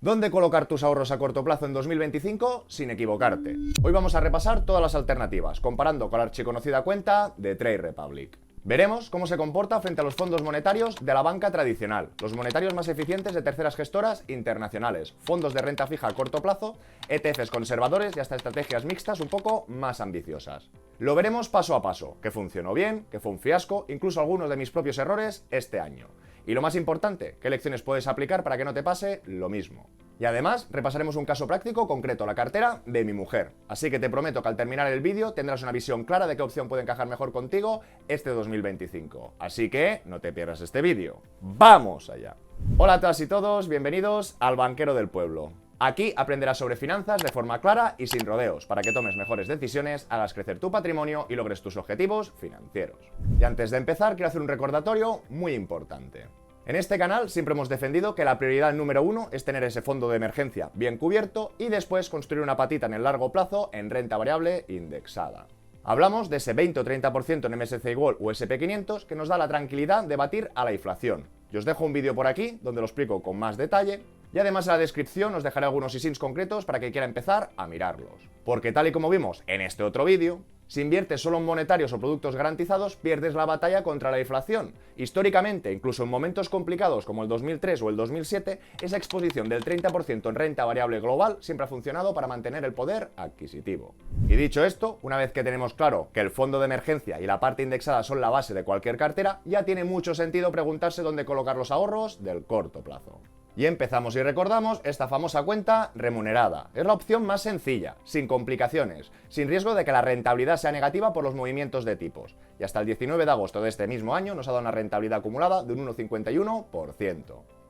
¿Dónde colocar tus ahorros a corto plazo en 2025 sin equivocarte? Hoy vamos a repasar todas las alternativas, comparando con la archiconocida cuenta de Trade Republic. Veremos cómo se comporta frente a los fondos monetarios de la banca tradicional, los monetarios más eficientes de terceras gestoras internacionales, fondos de renta fija a corto plazo, ETFs conservadores y hasta estrategias mixtas un poco más ambiciosas. Lo veremos paso a paso, qué funcionó bien, qué fue un fiasco, incluso algunos de mis propios errores este año. Y lo más importante, qué lecciones puedes aplicar para que no te pase lo mismo. Y además, repasaremos un caso práctico concreto, la cartera de mi mujer. Así que te prometo que al terminar el vídeo tendrás una visión clara de qué opción puede encajar mejor contigo este 2025. Así que no te pierdas este vídeo. ¡Vamos allá! Hola a todas y todos, bienvenidos al Banquero del Pueblo. Aquí aprenderás sobre finanzas de forma clara y sin rodeos, para que tomes mejores decisiones, hagas crecer tu patrimonio y logres tus objetivos financieros. Y antes de empezar, quiero hacer un recordatorio muy importante. En este canal siempre hemos defendido que la prioridad número uno es tener ese fondo de emergencia bien cubierto y después construir una patita en el largo plazo en renta variable indexada. Hablamos de ese 20 o 30% en MSCI World o SP500 que nos da la tranquilidad de batir a la inflación. Yo os dejo un vídeo por aquí donde lo explico con más detalle y además en la descripción os dejaré algunos ISINs concretos para que quiera empezar a mirarlos. Porque tal y como vimos en este otro vídeo, si inviertes solo en monetarios o productos garantizados, pierdes la batalla contra la inflación. Históricamente, incluso en momentos complicados como el 2003 o el 2007, esa exposición del 30% en renta variable global siempre ha funcionado para mantener el poder adquisitivo. Y dicho esto, una vez que tenemos claro que el fondo de emergencia y la parte indexada son la base de cualquier cartera, ya tiene mucho sentido preguntarse dónde colocar los ahorros del corto plazo. Y empezamos y recordamos esta famosa cuenta remunerada. Es la opción más sencilla, sin complicaciones, sin riesgo de que la rentabilidad sea negativa por los movimientos de tipos. Y hasta el 19 de agosto de este mismo año nos ha dado una rentabilidad acumulada de un 1,51%.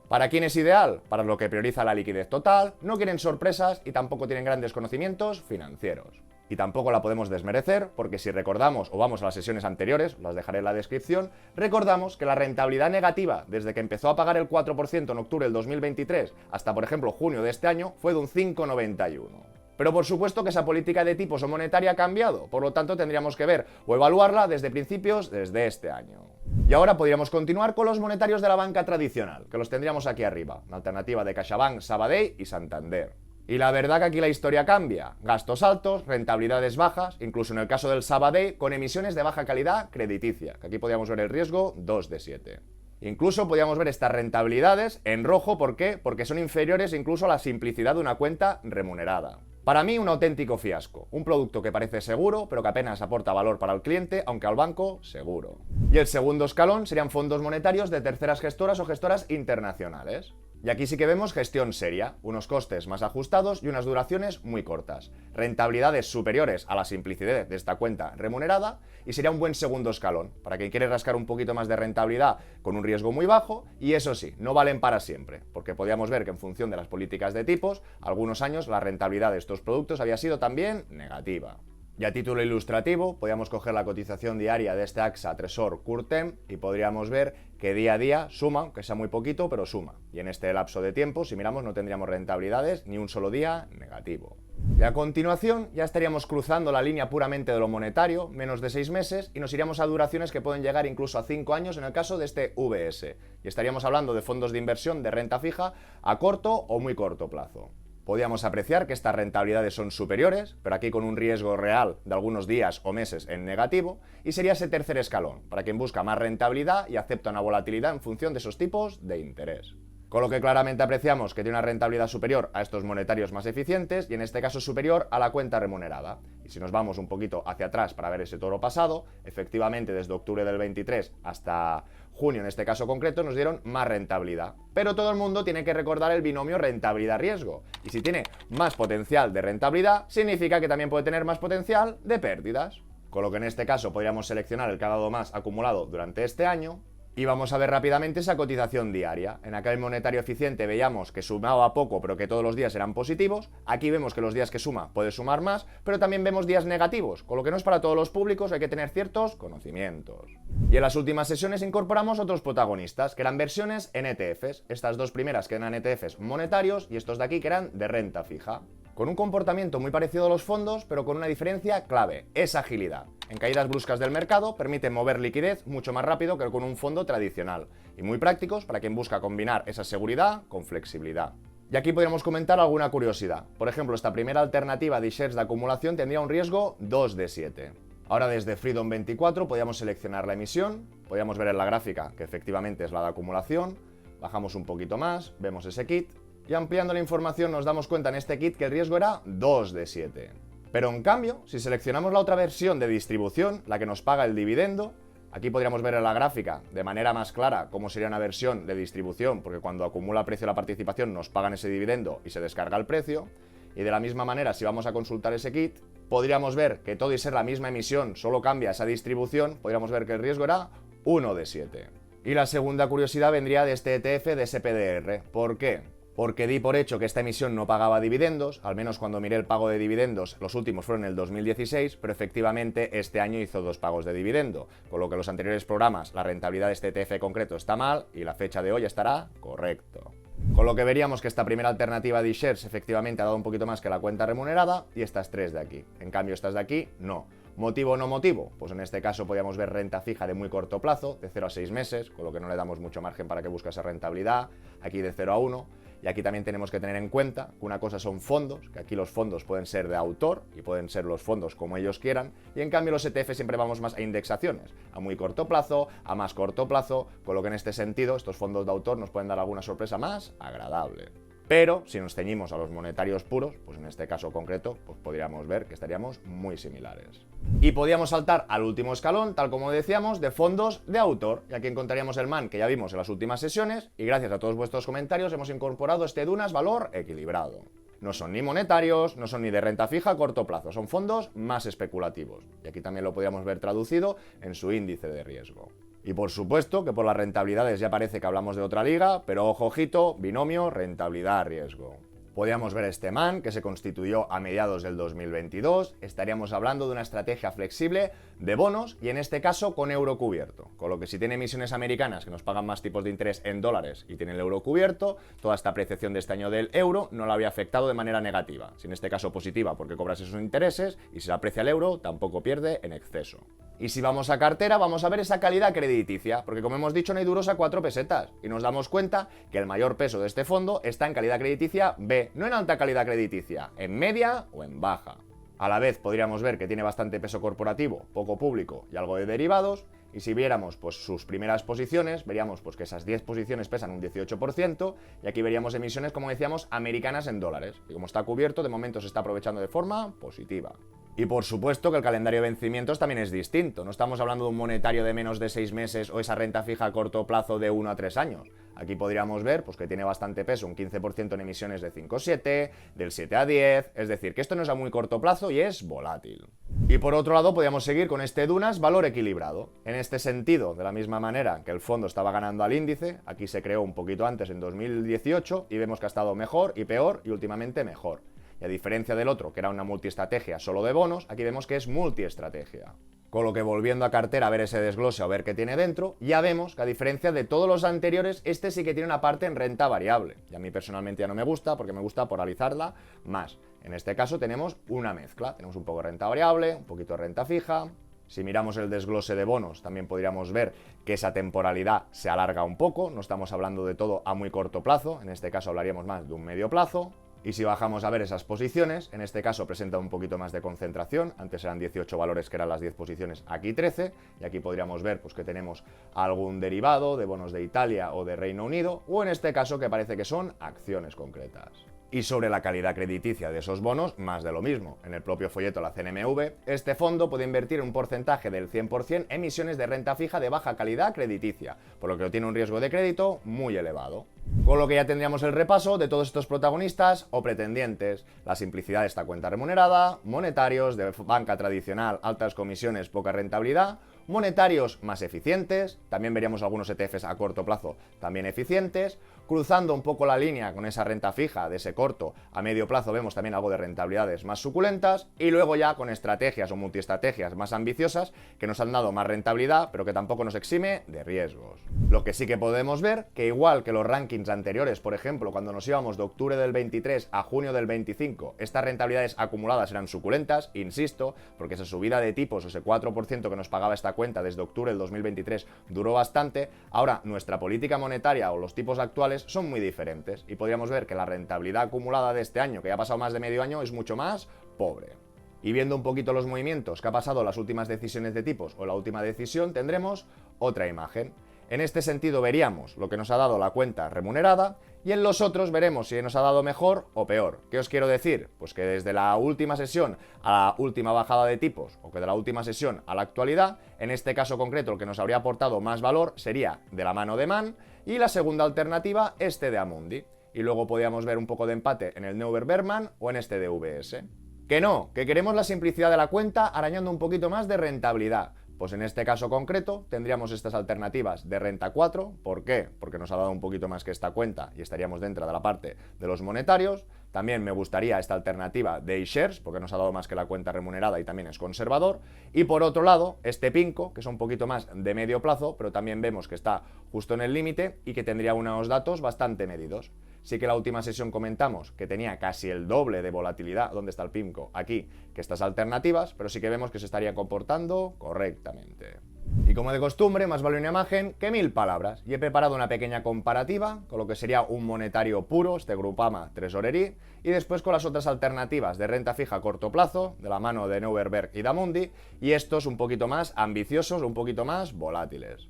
¿Para quién es ideal? Para los que prioriza la liquidez total, no quieren sorpresas y tampoco tienen grandes conocimientos financieros. Y tampoco la podemos desmerecer porque si recordamos o vamos a las sesiones anteriores, las dejaré en la descripción, recordamos que la rentabilidad negativa desde que empezó a pagar el 4% en octubre del 2023 hasta por ejemplo junio de este año fue de un 5,91%. Pero por supuesto que esa política de tipos o monetaria ha cambiado, por lo tanto tendríamos que ver o evaluarla desde principios desde este año. Y ahora podríamos continuar con los monetarios de la banca tradicional, que los tendríamos aquí arriba, una alternativa de CaixaBank, Sabadell y Santander. Y la verdad que aquí la historia cambia, gastos altos, rentabilidades bajas, incluso en el caso del Sabadell con emisiones de baja calidad crediticia, que aquí podríamos ver el riesgo 2 de 7. Incluso podríamos ver estas rentabilidades en rojo, ¿por qué? Porque son inferiores incluso a la simplicidad de una cuenta remunerada. Para mí un auténtico fiasco, un producto que parece seguro, pero que apenas aporta valor para el cliente, aunque al banco, seguro. Y el segundo escalón serían fondos monetarios de terceras gestoras o gestoras internacionales. Y aquí sí que vemos gestión seria, unos costes más ajustados y unas duraciones muy cortas, rentabilidades superiores a la simplicidad de esta cuenta remunerada y sería un buen segundo escalón, para quien quiere rascar un poquito más de rentabilidad con un riesgo muy bajo y eso sí, no valen para siempre, porque podíamos ver que en función de las políticas de tipos, algunos años la rentabilidad de estos productos había sido también negativa. Y a título ilustrativo, podríamos coger la cotización diaria de este AXA Tresor Curtem y podríamos ver que día a día suma, aunque sea muy poquito, pero suma. Y en este lapso de tiempo, si miramos, no tendríamos rentabilidades ni un solo día negativo. Y a continuación ya estaríamos cruzando la línea puramente de lo monetario, menos de 6 meses, y nos iríamos a duraciones que pueden llegar incluso a 5 años en el caso de este VS. Y estaríamos hablando de fondos de inversión de renta fija a corto o muy corto plazo. Podríamos apreciar que estas rentabilidades son superiores, pero aquí con un riesgo real de algunos días o meses en negativo, y sería ese tercer escalón, para quien busca más rentabilidad y acepta una volatilidad en función de esos tipos de interés. Con lo que claramente apreciamos que tiene una rentabilidad superior a estos monetarios más eficientes y en este caso superior a la cuenta remunerada. Y si nos vamos un poquito hacia atrás para ver ese toro pasado, efectivamente desde octubre del 23 hasta junio en este caso concreto nos dieron más rentabilidad. Pero todo el mundo tiene que recordar el binomio rentabilidad-riesgo. Y si tiene más potencial de rentabilidad, significa que también puede tener más potencial de pérdidas. Con lo que en este caso podríamos seleccionar el que ha dado más acumulado durante este año. Y vamos a ver rápidamente esa cotización diaria. En aquel monetario eficiente veíamos que sumaba poco pero que todos los días eran positivos. Aquí vemos que los días que suma puede sumar más, pero también vemos días negativos, con lo que no es para todos los públicos, hay que tener ciertos conocimientos. Y en las últimas sesiones incorporamos otros protagonistas, que eran versiones en ETFs. Estas dos primeras que eran ETFs monetarios y estos de aquí que eran de renta fija. Con un comportamiento muy parecido a los fondos, pero con una diferencia clave, es agilidad. En caídas bruscas del mercado permiten mover liquidez mucho más rápido que con un fondo tradicional y muy prácticos para quien busca combinar esa seguridad con flexibilidad. Y aquí podríamos comentar alguna curiosidad. Por ejemplo, esta primera alternativa de shares de acumulación tendría un riesgo 2 de 7. Ahora desde Freedom 24 podríamos seleccionar la emisión, podríamos ver en la gráfica que efectivamente es la de acumulación, bajamos un poquito más, vemos ese kit, y ampliando la información nos damos cuenta en este kit que el riesgo era 2 de 7. Pero en cambio, si seleccionamos la otra versión de distribución, la que nos paga el dividendo, aquí podríamos ver en la gráfica de manera más clara cómo sería una versión de distribución, porque cuando acumula precio la participación nos pagan ese dividendo y se descarga el precio. Y de la misma manera, si vamos a consultar ese kit, podríamos ver que todo y ser la misma emisión, solo cambia esa distribución, podríamos ver que el riesgo era 1 de 7. Y la segunda curiosidad vendría de este ETF de SPDR. ¿Por qué? Porque di por hecho que esta emisión no pagaba dividendos, al menos cuando miré el pago de dividendos, los últimos fueron en el 2016, pero efectivamente este año hizo 2 pagos de dividendo, con lo que los anteriores programas, la rentabilidad de este ETF concreto está mal y la fecha de hoy estará correcto. Con lo que veríamos que esta primera alternativa de shares efectivamente ha dado un poquito más que la cuenta remunerada y estas 3 de aquí. En cambio estas de aquí, no. ¿Motivo o no motivo? Pues en este caso podríamos ver renta fija de muy corto plazo, de 0 a 6 meses, con lo que no le damos mucho margen para que busque esa rentabilidad, aquí de 0 a 1. Y aquí también tenemos que tener en cuenta que una cosa son fondos, que aquí los fondos pueden ser de autor y pueden ser los fondos como ellos quieran, y en cambio los ETF siempre vamos más a indexaciones, a muy corto plazo, a más corto plazo, con lo que en este sentido estos fondos de autor nos pueden dar alguna sorpresa más agradable. Pero si nos ceñimos a los monetarios puros, pues en este caso concreto, pues podríamos ver que estaríamos muy similares. Y podríamos saltar al último escalón, tal como decíamos, de fondos de autor. Y aquí encontraríamos el MAN que ya vimos en las últimas sesiones, y gracias a todos vuestros comentarios hemos incorporado este Dunas valor equilibrado. No son ni monetarios, no son ni de renta fija a corto plazo, son fondos más especulativos. Y aquí también lo podríamos ver traducido en su índice de riesgo. Y por supuesto que por las rentabilidades ya parece que hablamos de otra liga, pero ojo, ojito, binomio rentabilidad-riesgo. Podríamos ver este MAN, que se constituyó a mediados del 2022, estaríamos hablando de una estrategia flexible de bonos y en este caso con euro cubierto, con lo que si tiene emisiones americanas que nos pagan más tipos de interés en dólares y tiene el euro cubierto, toda esta apreciación de este año del euro no la había afectado de manera negativa, si en este caso positiva porque cobras esos intereses y si se aprecia el euro tampoco pierde en exceso. Y si vamos a cartera, vamos a ver esa calidad crediticia, porque como hemos dicho no hay duros a 4 pesetas, y nos damos cuenta que el mayor peso de este fondo está en calidad crediticia B, no en alta calidad crediticia, en media o en baja. A la vez podríamos ver que tiene bastante peso corporativo, poco público y algo de derivados, y si viéramos pues sus primeras posiciones, veríamos pues que esas 10 posiciones pesan un 18%, y aquí veríamos emisiones, como decíamos, americanas en dólares, y como está cubierto, de momento se está aprovechando de forma positiva. Y por supuesto que el calendario de vencimientos también es distinto. No estamos hablando de un monetario de menos de 6 meses o esa renta fija a corto plazo de 1 a 3 años. Aquí podríamos ver pues, que tiene bastante peso, un 15% en emisiones de 5 a 7, del 7 a 10, es decir, que esto no es a muy corto plazo y es volátil. Y por otro lado podríamos seguir con este Dunas valor equilibrado. En este sentido, de la misma manera que el fondo estaba ganando al índice, aquí se creó un poquito antes en 2018 y vemos que ha estado mejor y peor y últimamente mejor. Y a diferencia del otro, que era una multiestrategia solo de bonos, aquí vemos que es multiestrategia. Con lo que volviendo a cartera a ver ese desglose o a ver qué tiene dentro, ya vemos que a diferencia de todos los anteriores, este sí que tiene una parte en renta variable. Y a mí personalmente ya no me gusta porque me gusta polarizarla más. En este caso tenemos una mezcla, tenemos un poco de renta variable, un poquito de renta fija. Si miramos el desglose de bonos, también podríamos ver que esa temporalidad se alarga un poco, no estamos hablando de todo a muy corto plazo, en este caso hablaríamos más de un medio plazo. Y si bajamos a ver esas posiciones, en este caso presenta un poquito más de concentración, antes eran 18 valores que eran las 10 posiciones, aquí 13, y aquí podríamos ver pues, que tenemos algún derivado de bonos de Italia o de Reino Unido, o en este caso que parece que son acciones concretas. Y sobre la calidad crediticia de esos bonos, más de lo mismo. En el propio folleto la CNMV, este fondo puede invertir un porcentaje del 100% en emisiones de renta fija de baja calidad crediticia, por lo que tiene un riesgo de crédito muy elevado. Con lo que ya tendríamos el repaso de todos estos protagonistas o pretendientes, la simplicidad de esta cuenta remunerada, monetarios de banca tradicional, altas comisiones, poca rentabilidad, monetarios más eficientes, también veríamos algunos ETFs a corto plazo también eficientes, cruzando un poco la línea con esa renta fija de ese corto a medio plazo vemos también algo de rentabilidades más suculentas y luego ya con estrategias o multiestrategias más ambiciosas que nos han dado más rentabilidad pero que tampoco nos exime de riesgos. Lo que sí que podemos ver que igual que los rankings anteriores, por ejemplo, cuando nos íbamos de octubre del 23 a junio del 25, estas rentabilidades acumuladas eran suculentas, insisto, porque esa subida de tipos, ese 4% que nos pagaba esta cuenta desde octubre del 2023 duró bastante. Ahora nuestra política monetaria o los tipos actuales mensuales son muy diferentes y podríamos ver que la rentabilidad acumulada de este año, que ya ha pasado más de medio año, es mucho más pobre. Y viendo un poquito los movimientos que ha pasado las últimas decisiones de tipos o la última decisión, tendremos otra imagen. En este sentido veríamos lo que nos ha dado la cuenta remunerada y en los otros veremos si nos ha dado mejor o peor. ¿Qué os quiero decir? Pues que desde la última sesión a la última bajada de tipos o que de la última sesión a la actualidad, en este caso concreto el que nos habría aportado más valor sería de la mano de Man y la segunda alternativa este de Amundi. Y luego podríamos ver un poco de empate en el Neuberger Berman o en este de VS. Que no, que queremos la simplicidad de la cuenta arañando un poquito más de rentabilidad. Pues en este caso concreto tendríamos estas alternativas de renta 4. ¿Por qué? Porque nos ha dado un poquito más que esta cuenta y estaríamos dentro de la parte de los monetarios. También me gustaría esta alternativa de iShares porque nos ha dado más que la cuenta remunerada y también es conservador. Y por otro lado, este Pinco, que es un poquito más de medio plazo, pero también vemos que está justo en el límite y que tendría unos datos bastante medidos. Sí que la última sesión comentamos que tenía casi el doble de volatilidad, ¿dónde está el PIMCO? Aquí, que estas alternativas, pero sí que vemos que se estaría comportando correctamente. Y como de costumbre, más vale una imagen que 1000 palabras, y he preparado una pequeña comparativa con lo que sería un monetario puro, este Groupama Tresorería, y después con las otras alternativas de renta fija a corto plazo, de la mano de Neuberger y de Amundi, y estos un poquito más ambiciosos, un poquito más volátiles.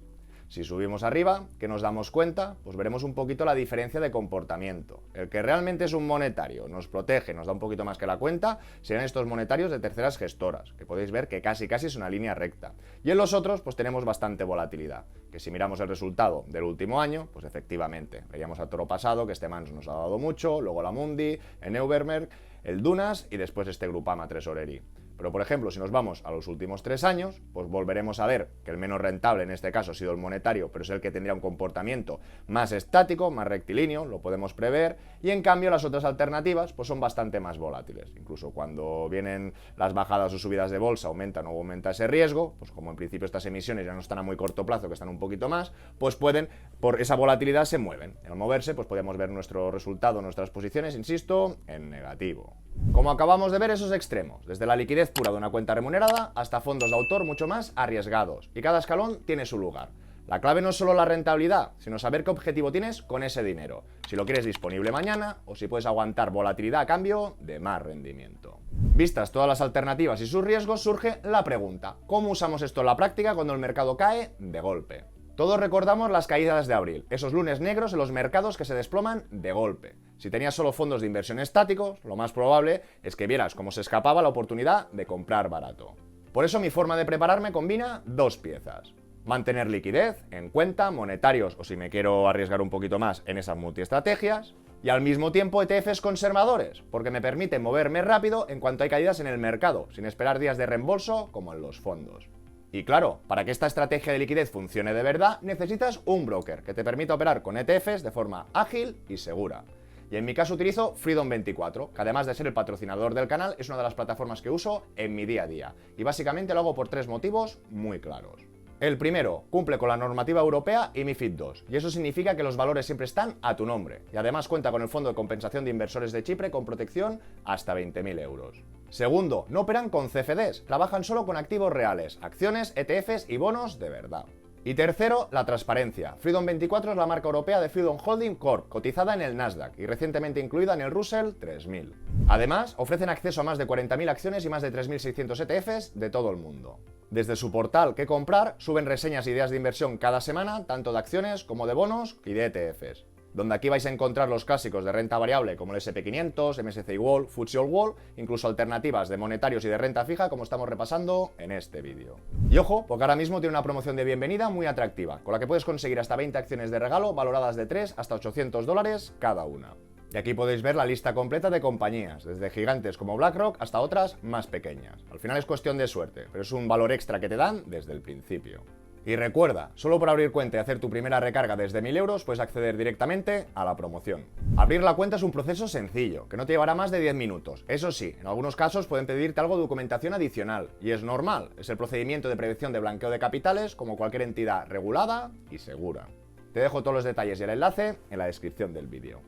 Si subimos arriba, ¿qué nos damos cuenta? Pues veremos un poquito la diferencia de comportamiento. El que realmente es un monetario, nos protege, nos da un poquito más que la cuenta, serán estos monetarios de terceras gestoras, que podéis ver que casi es una línea recta. Y en los otros, pues tenemos bastante volatilidad, que si miramos el resultado del último año, pues efectivamente, veríamos a Toro Pasado, que este Mans nos ha dado mucho, luego la Mundi, el Neuberger, el Dunas y después este Groupama Tresorería. Pero, por ejemplo, si nos vamos a los últimos 3 años, pues volveremos a ver que el menos rentable en este caso ha sido el monetario, pero es el que tendría un comportamiento más estático, más rectilíneo, lo podemos prever, y en cambio las otras alternativas pues son bastante más volátiles. Incluso cuando vienen las bajadas o subidas de bolsa, aumentan o aumenta ese riesgo, pues como en principio estas emisiones ya no están a muy corto plazo, que están un poquito más, pues pueden, por esa volatilidad se mueven. Al moverse, pues podemos ver nuestro resultado, nuestras posiciones, insisto, en negativo. Como acabamos de ver esos extremos, desde la liquidez pura de una cuenta remunerada hasta fondos de autor mucho más arriesgados, y cada escalón tiene su lugar. La clave no es solo la rentabilidad, sino saber qué objetivo tienes con ese dinero, si lo quieres disponible mañana o si puedes aguantar volatilidad a cambio de más rendimiento. Vistas todas las alternativas y sus riesgos, surge la pregunta: ¿cómo usamos esto en la práctica cuando el mercado cae de golpe? Todos recordamos las caídas de abril, esos lunes negros en los mercados que se desploman de golpe. Si tenías solo fondos de inversión estáticos, lo más probable es que vieras cómo se escapaba la oportunidad de comprar barato. Por eso mi forma de prepararme combina dos piezas: mantener liquidez en cuenta, monetarios o si me quiero arriesgar un poquito más en esas multiestrategias, y al mismo tiempo ETFs conservadores, porque me permiten moverme rápido en cuanto hay caídas en el mercado, sin esperar días de reembolso como en los fondos. Y claro, para que esta estrategia de liquidez funcione de verdad, necesitas un broker que te permita operar con ETFs de forma ágil y segura. Y en mi caso utilizo Freedom24, que además de ser el patrocinador del canal, es una de las plataformas que uso en mi día a día. Y básicamente lo hago por 3 motivos muy claros. El primero, cumple con la normativa europea y MiFID II, y eso significa que los valores siempre están a tu nombre, y además cuenta con el Fondo de Compensación de Inversores de Chipre con protección hasta 20.000 euros. Segundo, no operan con CFDs, trabajan solo con activos reales, acciones, ETFs y bonos de verdad. Y tercero, la transparencia. Freedom24 es la marca europea de Freedom Holding Corp, cotizada en el Nasdaq y recientemente incluida en el Russell 3000. Además, ofrecen acceso a más de 40.000 acciones y más de 3.600 ETFs de todo el mundo. Desde su portal ¿Qué comprar? Suben reseñas e ideas de inversión cada semana, tanto de acciones como de bonos y de ETFs. Donde aquí vais a encontrar los clásicos de renta variable como el SP500, MSCI World, FTSE All World, incluso alternativas de monetarios y de renta fija como estamos repasando en este vídeo. Y ojo, porque ahora mismo tiene una promoción de bienvenida muy atractiva, con la que puedes conseguir hasta 20 acciones de regalo valoradas de 3 hasta $800 cada una. Y aquí podéis ver la lista completa de compañías, desde gigantes como BlackRock hasta otras más pequeñas. Al final es cuestión de suerte, pero es un valor extra que te dan desde el principio. Y recuerda, solo por abrir cuenta y hacer tu primera recarga desde 1.000 euros puedes acceder directamente a la promoción. Abrir la cuenta es un proceso sencillo, que no te llevará más de 10 minutos. Eso sí, en algunos casos pueden pedirte algo de documentación adicional, y es normal, es el procedimiento de prevención de blanqueo de capitales como cualquier entidad regulada y segura. Te dejo todos los detalles y el enlace en la descripción del vídeo.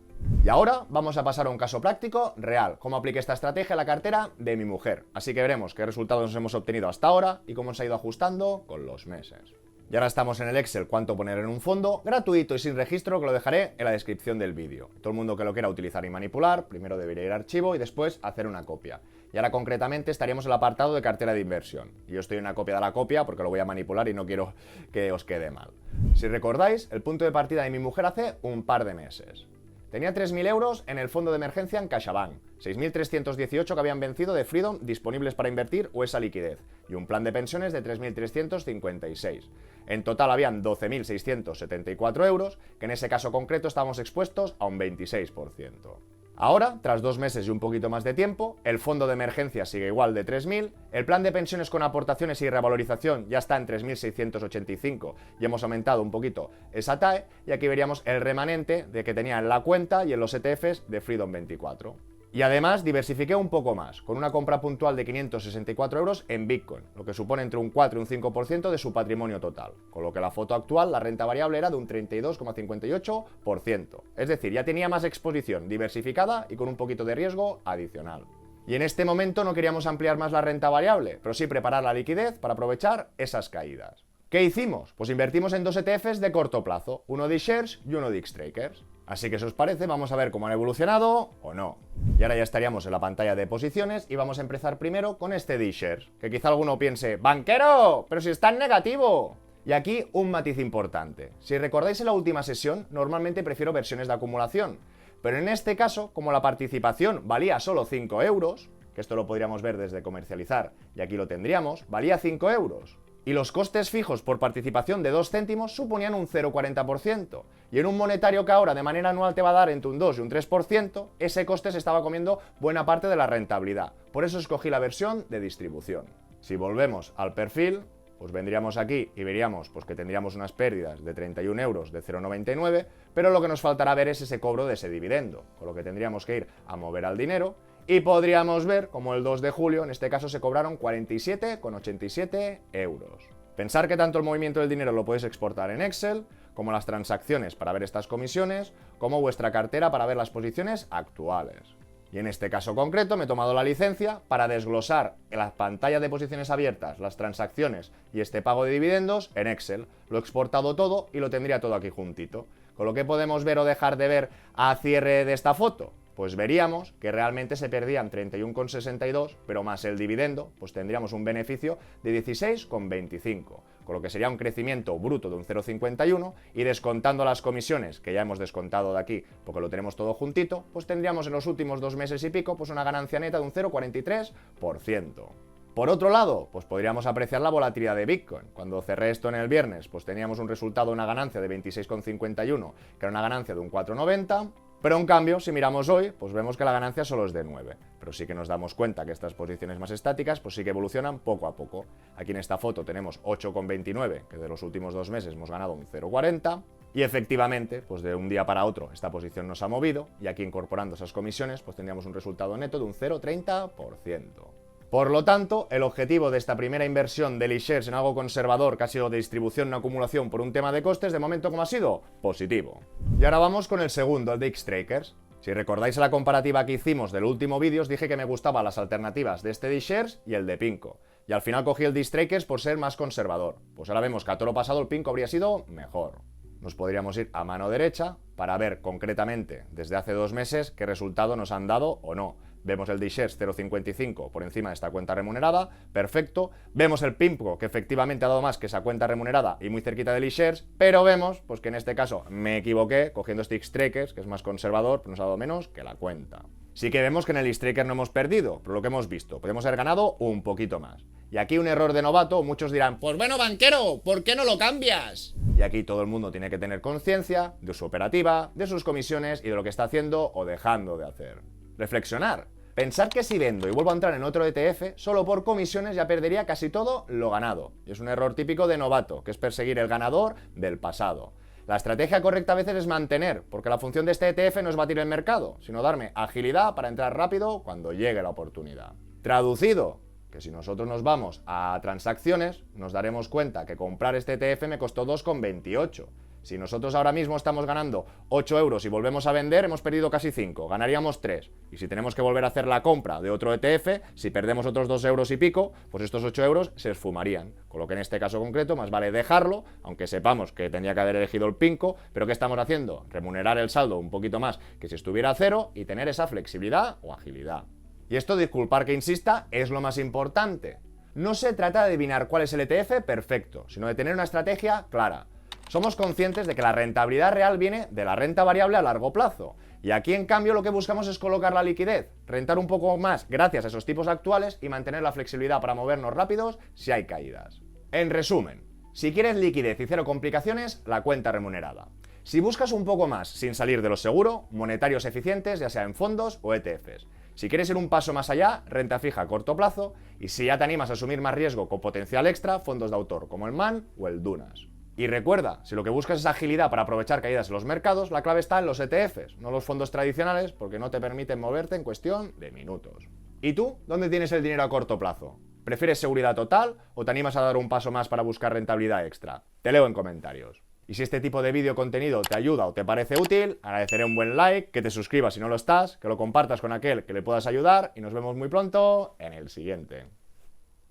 Y ahora vamos a pasar a un caso práctico real, cómo apliqué esta estrategia a la cartera de mi mujer. Así que veremos qué resultados hemos obtenido hasta ahora y cómo se ha ido ajustando con los meses. Y ahora estamos en el Excel cuánto poner en un fondo, gratuito y sin registro, que lo dejaré en la descripción del vídeo. Todo el mundo que lo quiera utilizar y manipular, primero debería ir a archivo y después hacer una copia. Y ahora concretamente estaríamos en el apartado de cartera de inversión. Y yo estoy en una copia de la copia porque lo voy a manipular y no quiero que os quede mal. Si recordáis, el punto de partida de mi mujer hace un par de meses. Tenía 3.000 euros en el fondo de emergencia en CaixaBank, 6.318 que habían vencido de Freedom disponibles para invertir o esa liquidez, y un plan de pensiones de 3.356. En total habían 12.674 euros, que en ese caso concreto estábamos expuestos a un 26%. Ahora, tras 2 meses y un poquito más de tiempo, el fondo de emergencia sigue igual de 3.000, el plan de pensiones con aportaciones y revalorización ya está en 3.685 y hemos aumentado un poquito esa TAE, y aquí veríamos el remanente de que tenía en la cuenta y en los ETFs de Freedom 24. Y además diversifiqué un poco más, con una compra puntual de 564 euros en Bitcoin, lo que supone entre un 4 y un 5% de su patrimonio total, con lo que la foto actual, la renta variable era de un 32,58%. Es decir, ya tenía más exposición diversificada y con un poquito de riesgo adicional. Y en este momento no queríamos ampliar más la renta variable, pero sí preparar la liquidez para aprovechar esas caídas. ¿Qué hicimos? Pues invertimos en 2 ETFs de corto plazo, uno de iShares y uno de Xtrackers. Así que si os parece, vamos a ver cómo han evolucionado o no. Y ahora ya estaríamos en la pantalla de posiciones y vamos a empezar primero con este de iShares, que quizá alguno piense, ¡banquero! ¡Pero si está en negativo! Y aquí un matiz importante. Si recordáis en la última sesión, normalmente prefiero versiones de acumulación, pero en este caso, como la participación valía solo 5 euros, que esto lo podríamos ver desde comercializar, y aquí lo tendríamos, valía 5 euros. Y los costes fijos por participación de 2 céntimos suponían un 0,40%. Y en un monetario que ahora de manera anual te va a dar entre un 2 y un 3%, ese coste se estaba comiendo buena parte de la rentabilidad. Por eso escogí la versión de distribución. Si volvemos al perfil, pues vendríamos aquí y veríamos pues, que tendríamos unas pérdidas de 31 euros de 0,99, pero lo que nos faltará ver es ese cobro de ese dividendo, con lo que tendríamos que ir a mover al dinero. Y podríamos ver como el 2 de julio, en este caso, se cobraron 47,87 euros. Pensar que tanto el movimiento del dinero lo podéis exportar en Excel, como las transacciones para ver estas comisiones, como vuestra cartera para ver las posiciones actuales. Y en este caso concreto me he tomado la licencia para desglosar en la pantalla de posiciones abiertas las transacciones y este pago de dividendos en Excel. Lo he exportado todo y lo tendría todo aquí juntito. Con lo que podemos ver o dejar de ver a cierre de esta foto, pues veríamos que realmente se perdían 31,62, pero más el dividendo, pues tendríamos un beneficio de 16,25, con lo que sería un crecimiento bruto de un 0,51 y descontando las comisiones, que ya hemos descontado de aquí porque lo tenemos todo juntito, pues tendríamos en los últimos 2 meses y pico pues una ganancia neta de un 0,43%. Por otro lado, pues podríamos apreciar la volatilidad de Bitcoin. Cuando cerré esto en el viernes, pues teníamos un resultado, una ganancia de 26,51, que era una ganancia de un 4,90, pero en cambio, si miramos hoy, pues vemos que la ganancia solo es de 9. Pero sí que nos damos cuenta que estas posiciones más estáticas, pues sí que evolucionan poco a poco. Aquí en esta foto tenemos 8,29, que de los últimos 2 meses hemos ganado un 0,40, y efectivamente, pues de un día para otro esta posición nos ha movido, y aquí incorporando esas comisiones, pues tendríamos un resultado neto de un 0,30%. Por lo tanto, el objetivo de esta primera inversión del iShares en algo conservador, que ha sido de distribución, no acumulación por un tema de costes, de momento, ¿cómo ha sido? Positivo. Y ahora vamos con el segundo, el de Xtrackers. Si recordáis la comparativa que hicimos del último vídeo, os dije que me gustaban las alternativas de este de iShares y el de Pinko. Y al final cogí el de Xtrackers por ser más conservador. Pues ahora vemos que a toro pasado el Pinko habría sido mejor. Nos podríamos ir a mano derecha para ver concretamente desde hace 2 meses qué resultado nos han dado o no. Vemos el de iShares 0,55 por encima de esta cuenta remunerada, perfecto. Vemos el Pinko, que efectivamente ha dado más que esa cuenta remunerada y muy cerquita del iShares, pero vemos pues que en este caso me equivoqué cogiendo este Xtrackers, que es más conservador, pero nos ha dado menos que la cuenta. Sí que vemos que en el Xtrackers no hemos perdido, pero lo que hemos visto, podemos haber ganado un poquito más. Y aquí un error de novato, muchos dirán, pues bueno, banquero, ¿por qué no lo cambias? Y aquí todo el mundo tiene que tener conciencia de su operativa, de sus comisiones y de lo que está haciendo o dejando de hacer. Reflexionar. Pensar que si vendo y vuelvo a entrar en otro ETF, solo por comisiones ya perdería casi todo lo ganado. Y es un error típico de novato, que es perseguir el ganador del pasado. La estrategia correcta a veces es mantener, porque la función de este ETF no es batir el mercado, sino darme agilidad para entrar rápido cuando llegue la oportunidad. Traducido, que si nosotros nos vamos a transacciones, nos daremos cuenta que comprar este ETF me costó 2,28. Si nosotros ahora mismo estamos ganando 8 euros y volvemos a vender, hemos perdido casi 5, ganaríamos 3. Y si tenemos que volver a hacer la compra de otro ETF, si perdemos otros 2 euros y pico, pues estos 8 euros se esfumarían. Con lo que en este caso concreto más vale dejarlo, aunque sepamos que tendría que haber elegido el pinco, pero ¿qué estamos haciendo? Remunerar el saldo un poquito más que si estuviera a cero y tener esa flexibilidad o agilidad. Y esto, disculpar que insista, es lo más importante. No se trata de adivinar cuál es el ETF perfecto, sino de tener una estrategia clara. Somos conscientes de que la rentabilidad real viene de la renta variable a largo plazo. Y aquí, en cambio, lo que buscamos es colocar la liquidez, rentar un poco más gracias a esos tipos actuales y mantener la flexibilidad para movernos rápidos si hay caídas. En resumen, si quieres liquidez y cero complicaciones, la cuenta remunerada. Si buscas un poco más sin salir de lo seguro, monetarios eficientes, ya sea en fondos o ETFs. Si quieres ir un paso más allá, renta fija a corto plazo, y si ya te animas a asumir más riesgo con potencial extra, fondos de autor como el MAN o el Dunas. Y recuerda, si lo que buscas es agilidad para aprovechar caídas en los mercados, la clave está en los ETFs, no los fondos tradicionales, porque no te permiten moverte en cuestión de minutos. ¿Y tú? ¿Dónde tienes el dinero a corto plazo? ¿Prefieres seguridad total o te animas a dar un paso más para buscar rentabilidad extra? Te leo en comentarios. Y si este tipo de vídeo contenido te ayuda o te parece útil, agradeceré un buen like, que te suscribas si no lo estás, que lo compartas con aquel que le puedas ayudar y nos vemos muy pronto en el siguiente.